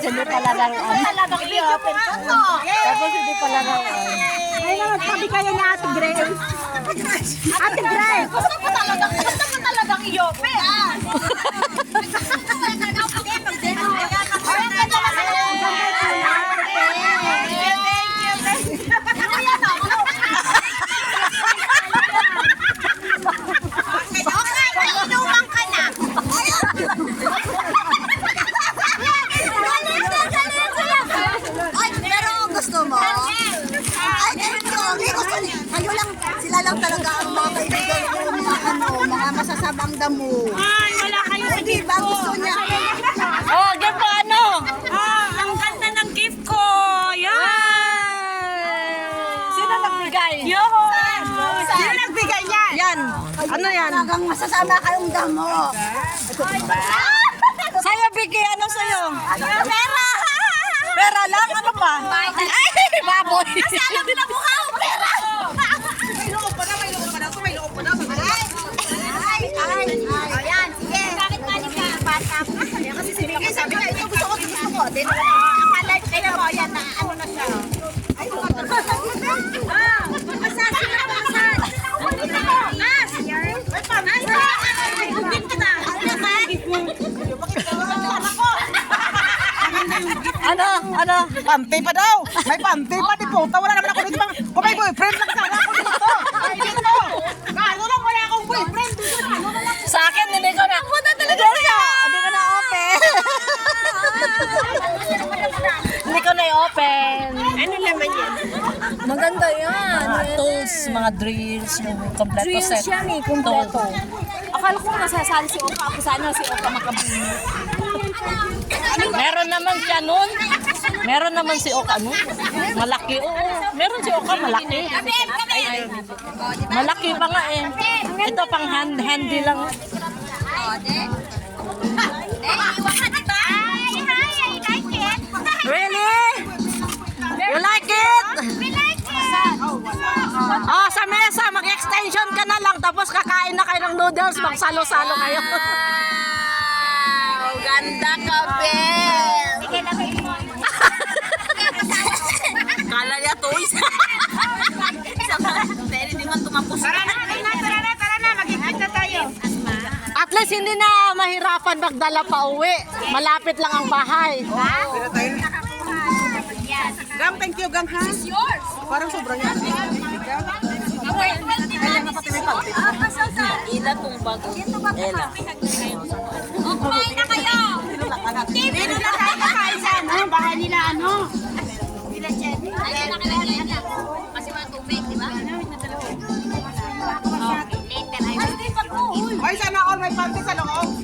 hindi pala laruan. Talagang i-open ko to. Tapos hindi pala laruan. Ay naman, sabi kaya ni Ate Grace. Ate Grace! Gusto mo talagang i-open. Kayo lang, sila lang talaga ang mga kaibigan ko, mga masasabang damo. Ay, wala kayo sa gift Diba ko. gusto niya? Oh, yan po ano? Ang ganda ng gift ko. Yan. Sino nagbigay? Yoho. Sino nagbigay niyan? Yan. Ano yan? Talagang masasama kayong damo. Sa'yo, Vicky. Ano sa'yo? Pera! Pera lang? Ano pa? Ay, baboy. Alam mo na mukha ko, pera! Ayan, sige. Bakit mali ka? Bata ko. Kasi sige, sabi nga, ito gusto ko. Din akala, kaya mo, yan na, ano na siya. Ay, masabi na masabi. Mas! May pamis na. Ay, ka na. Ano? Panty pa daw! May panty pa, di puta! Wala naman ako dito! Kung may boyfriend lang sana ako dito! Ay, dito! Ano lang, wala akong boyfriend dito! Ano na lang! Sa akin, hindi ko na. Hindi ko na open. Hindi ko na i-open. Ano naman yan? Maganda yan. Tools, mga drills, yung kompleto Drills set. yan eh, kumpleto. Tools. Akala ko nasasali si Oka. Ako sana si Oka makabunyo. Meron naman siya nun. Meron naman si Oka nun. Malaki, oo. Meron si Oka, malaki. Malaki pa nga eh. Ito pang handy lang. Really? You like it? Oh, sa mesa, mag-extension ka na lang tapos kakain na kayo ng noodles, magsalo-salo kayo. Wow, ganda ka, Bel. Kala niya toys. Pero hindi man tumapos. Tara na, mag-ikot na tayo. At least hindi na mahirapan magdala pa uwi. Malapit lang ang bahay. Gang, thank you, gang, ha? This is yours! Parang sobrang yan. Kaya nga pati may panty. Ila tong bago. Ela. Kumain na kayo! Dito na tayo kakain sa ano, bahay nila ano. Nila Jen. Ayan na kami yan. Kasi mga tubig, di ba? Later, Ay, di pa po. Ay, sana all may panty sa loob.